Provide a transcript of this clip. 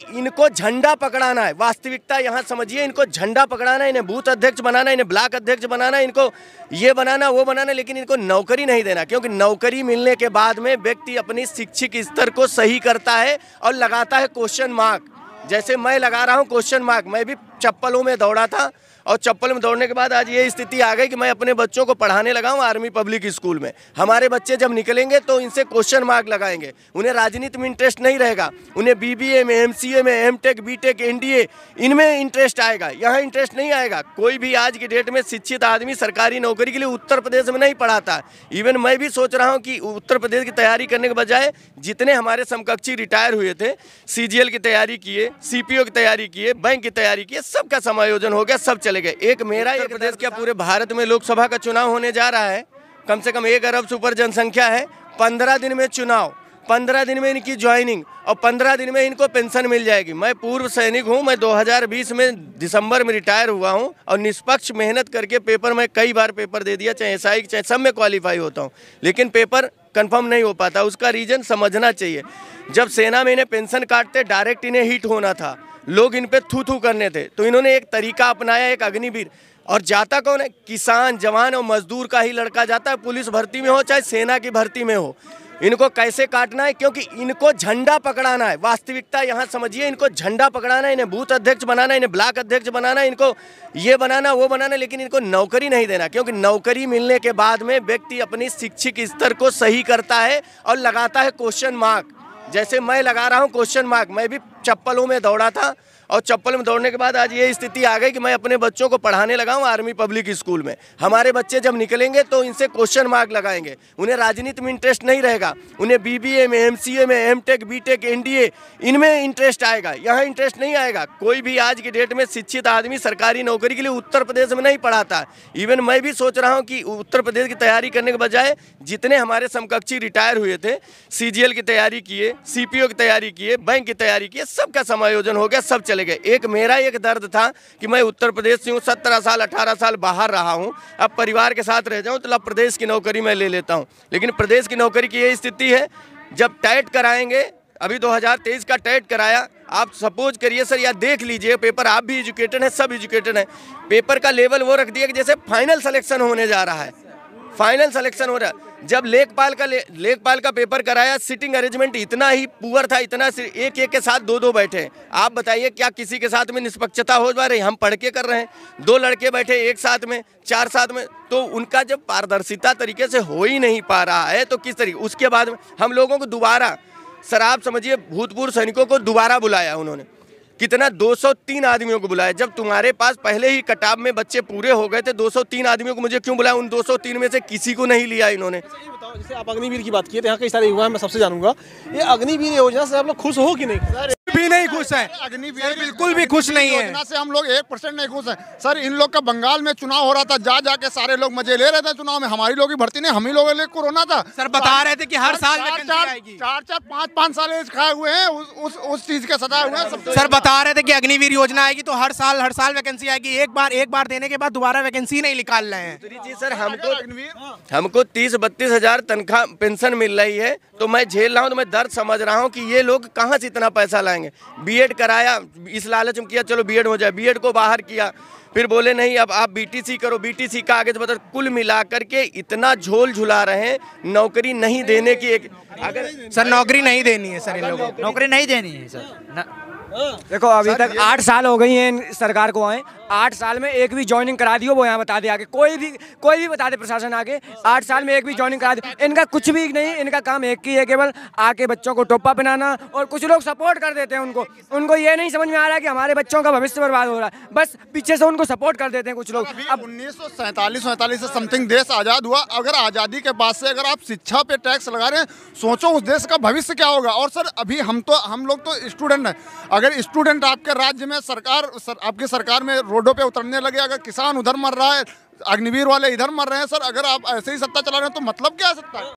इनको झंडा पकड़ाना है। वास्तविकता यहाँ समझिए, इनको झंडा पकड़ाना है, इन्हें बूथ अध्यक्ष बनाना है, इन्हें ब्लॉक अध्यक्ष बनाना है, इनको ये बनाना वो बनाना, लेकिन इनको नौकरी नहीं देना। क्योंकि नौकरी मिलने के बाद में व्यक्ति अपनी शैक्षिक स्तर को सही करता है और लगाता है क्वेश्चन मार्क। जैसे मैं लगा रहा हूँ क्वेश्चन मार्क। मैं भी चप्पलों में दौड़ा था और चप्पल में दौड़ने के बाद आज ये स्थिति आ गई कि मैं अपने बच्चों को पढ़ाने लगा हूँ आर्मी पब्लिक स्कूल में। हमारे बच्चे जब निकलेंगे तो इनसे क्वेश्चन मार्क लगाएंगे। उन्हें राजनीति में इंटरेस्ट नहीं रहेगा, उन्हें बीबीए में, एमसीए में, एमटेक, बीटेक, एनडीए इनमें इंटरेस्ट आएगा। यहाँ इंटरेस्ट नहीं आएगा। कोई भी आज की डेट में शिक्षित आदमी सरकारी नौकरी के लिए उत्तर प्रदेश में नहीं पढ़ाता। इवन मैं भी सोच रहा हूँ कि उत्तर प्रदेश की तैयारी करने के बजाय जितने हमारे समकक्षी रिटायर हुए थे, सीजीएल की तैयारी किए, सीपीओ की तैयारी किए, बैंक की तैयारी किए, सबका समायोजन हो गया, सब चले गए। एक मेरा एक प्रदेश क्या पूरे भारत में लोकसभा का चुनाव होने जा रहा है। कम से कम 1 अरब से ऊपर जनसंख्या है। 15 दिन में चुनाव, 15 दिन में इनकी ज्वाइनिंग और 15 दिन में इनको पेंशन मिल जाएगी। मैं पूर्व सैनिक हूं। मैं 2020 में दिसंबर में रिटायर हुआ हूं और निष्पक्ष मेहनत करके पेपर में कई बार पेपर दे दिया, चाहे एसआई चाहे सब में क्वालिफाई होता हूं, लेकिन पेपर कंफर्म नहीं हो पाता। उसका रीजन समझना चाहिए। जब सेना में इन्हें पेंशन काटते डायरेक्ट इन्हें हिट होना था, लोग इन पे थू थू करने थे, तो इन्होंने एक तरीका अपनाया, एक अग्निवीर। और जाता कौन है? किसान, जवान और मजदूर का ही लड़का जाता है, पुलिस भर्ती में हो चाहे सेना की भर्ती में हो। इनको कैसे काटना है? क्योंकि इनको झंडा पकड़ाना है। वास्तविकता यहाँ समझिए, इनको झंडा पकड़ाना है, इन्हें बूथ अध्यक्ष बनाना है, इन्हें ब्लॉक अध्यक्ष बनाना है, इनको ये बनाना वो बनाना, लेकिन इनको नौकरी नहीं देना। क्योंकि नौकरी मिलने के बाद में व्यक्ति अपनी शैक्षिक स्तर को सही करता है और लगाता है क्वेश्चन मार्क। जैसे मैं लगा रहा हूँ क्वेश्चन मार्क। मैं भी चप्पलों में दौड़ा था और चप्पल में दौड़ने के बाद आज ये स्थिति आ गई कि मैं अपने बच्चों को पढ़ाने लगा हूँ आर्मी पब्लिक स्कूल में। हमारे बच्चे जब निकलेंगे तो इनसे क्वेश्चन मार्क लगाएंगे। उन्हें राजनीति में इंटरेस्ट नहीं रहेगा, उन्हें बीबीए में, एमसीए में, एमटेक, बीटेक, एनडीए इनमें इंटरेस्ट आएगा। यहाँ इंटरेस्ट नहीं आएगा। कोई भी आज की डेट में शिक्षित आदमी सरकारी नौकरी के लिए उत्तर प्रदेश में नहीं पढ़ाता। इवन मैं भी सोच रहा हूँ कि उत्तर प्रदेश की तैयारी करने के बजाय जितने हमारे समकक्षी रिटायर हुए थे, सीजीएल की तैयारी किए, सीपीओ की तैयारी किए, बैंक की तैयारी किए, सबका समायोजन हो गया, सब चले गए। एक मेरा एक दर्द था कि मैं उत्तर प्रदेश से हूँ, 17 साल 18 साल बाहर रहा हूँ, अब परिवार के साथ रह जाऊँ तो अब प्रदेश की नौकरी मैं ले लेता हूँ। लेकिन प्रदेश की नौकरी की ये स्थिति है, जब टेट कराएंगे, अभी 2023 का टेट कराया, आप सपोज करिए सर, या देख लीजिए पेपर, आप भी एजुकेटेड हैं, सब एजुकेटेड हैं, पेपर का लेवल वो रख दिया कि जैसे फाइनल सिलेक्शन होने जा रहा है। फाइनल सिलेक्शन हो रहा है। जब लेखपाल का पेपर कराया, सिटिंग अरेंजमेंट इतना ही पुअर था, इतना एक के साथ दो बैठे। आप बताइए क्या किसी के साथ में निष्पक्षता हो पा रही? हम पढ़ के कर रहे हैं, 2 लड़के बैठे एक साथ में, 4 साथ में, तो उनका जब पारदर्शिता तरीके से हो ही नहीं पा रहा है तो किस तरीके। उसके बाद में हम लोगों को दोबारा, सर आप समझिए, भूतपूर्व सैनिकों को दोबारा बुलाया उन्होंने। कितना? 203 आदमियों को बुलाया। जब तुम्हारे पास पहले ही कटाव में बच्चे पूरे हो गए थे, 203 आदमियों को मुझे क्यों बुलाया? उन 203 में से किसी को नहीं लिया इन्होंने। ये बताओ, जैसे आप अग्निवीर की बात की, तो यहाँ कई सारे युवा हैं, मैं सबसे जानूंगा, ये अग्निवीर योजना से आप लोग खुश हो कि नहीं? भी नहीं खुश है, अग्निवीर बिल्कुल भी खुश नहीं है। योजना से हम लोग 1% नहीं खुश हैं। सर इन लोग का बंगाल में चुनाव हो रहा था, जा जाके सारे लोग मजे ले रहे थे चुनाव में। हमारी लोग की भर्ती नहीं, हम ही लोगों के लिए कोरोना था। सर बता रहे थे कि हर साल 4-4 5-5 साल खाए हुए हैं, उस चीज के सताए हुए हैं। सर बता रहे थे कि अग्निवीर योजना आएगी तो हर साल वैकेंसी आएगी। एक बार देने के बाद दोबारा वैकेंसी नहीं निकाल रहे हैं। जी सर, हमको 30-32 हजार तनख्वाह पेंशन मिल रही है, तो मैं झेल रहा हूँ, तो मैं दर्द समझ रहा हूँ कि ये लोग कहाँ से इतना पैसा लाएंगे। बीएड कराया, इस लालच में किया चलो बीएड हो जाए, बीएड को बाहर किया, फिर बोले नहीं अब आप बीटीसी करो, बीटीसी का आगे बता। कुल मिला करके इतना झोल झुला रहे हैं, नौकरी नहीं देने की। एक अगर सर नौकरी नहीं देनी है, सर इन लोगों को नौकरी नहीं देनी है सर। देखो अभी तक 8 साल हो गई हैं सरकार को आए, 8 साल में एक भी ज्वाइनिंग करा दी हो वो यहाँ बता दे आगे, कोई भी बता दे प्रशासन आगे। 8 साल में एक भी ज्वाइनिंग करा दी, इनका कुछ भी नहीं। इनका काम एक ही है, केवल आके बच्चों को टोपा पहनाना। और कुछ लोग सपोर्ट कर देते हैं उनको ये नहीं समझ में आ रहा है कि हमारे बच्चों का भविष्य बर्बाद हो रहा है, बस पीछे से उनको सपोर्ट कर देते हैं कुछ लोग। अब 1947 से समथिंग देश आज़ाद हुआ। अगर आज़ादी के बाद से अगर आप शिक्षा पे टैक्स लगा रहे हैं, सोचो उस देश का भविष्य क्या होगा। और सर अभी हम लोग तो स्टूडेंट हैं, अगर स्टूडेंट आपके राज्य में आपकी सरकार में रोडों पे उतरने लगे, अगर किसान उधर मर रहा है, अग्निवीर वाले इधर मर रहे हैं, सर अगर आप ऐसे ही सत्ता चला रहे हैं तो मतलब क्या है सत्ता?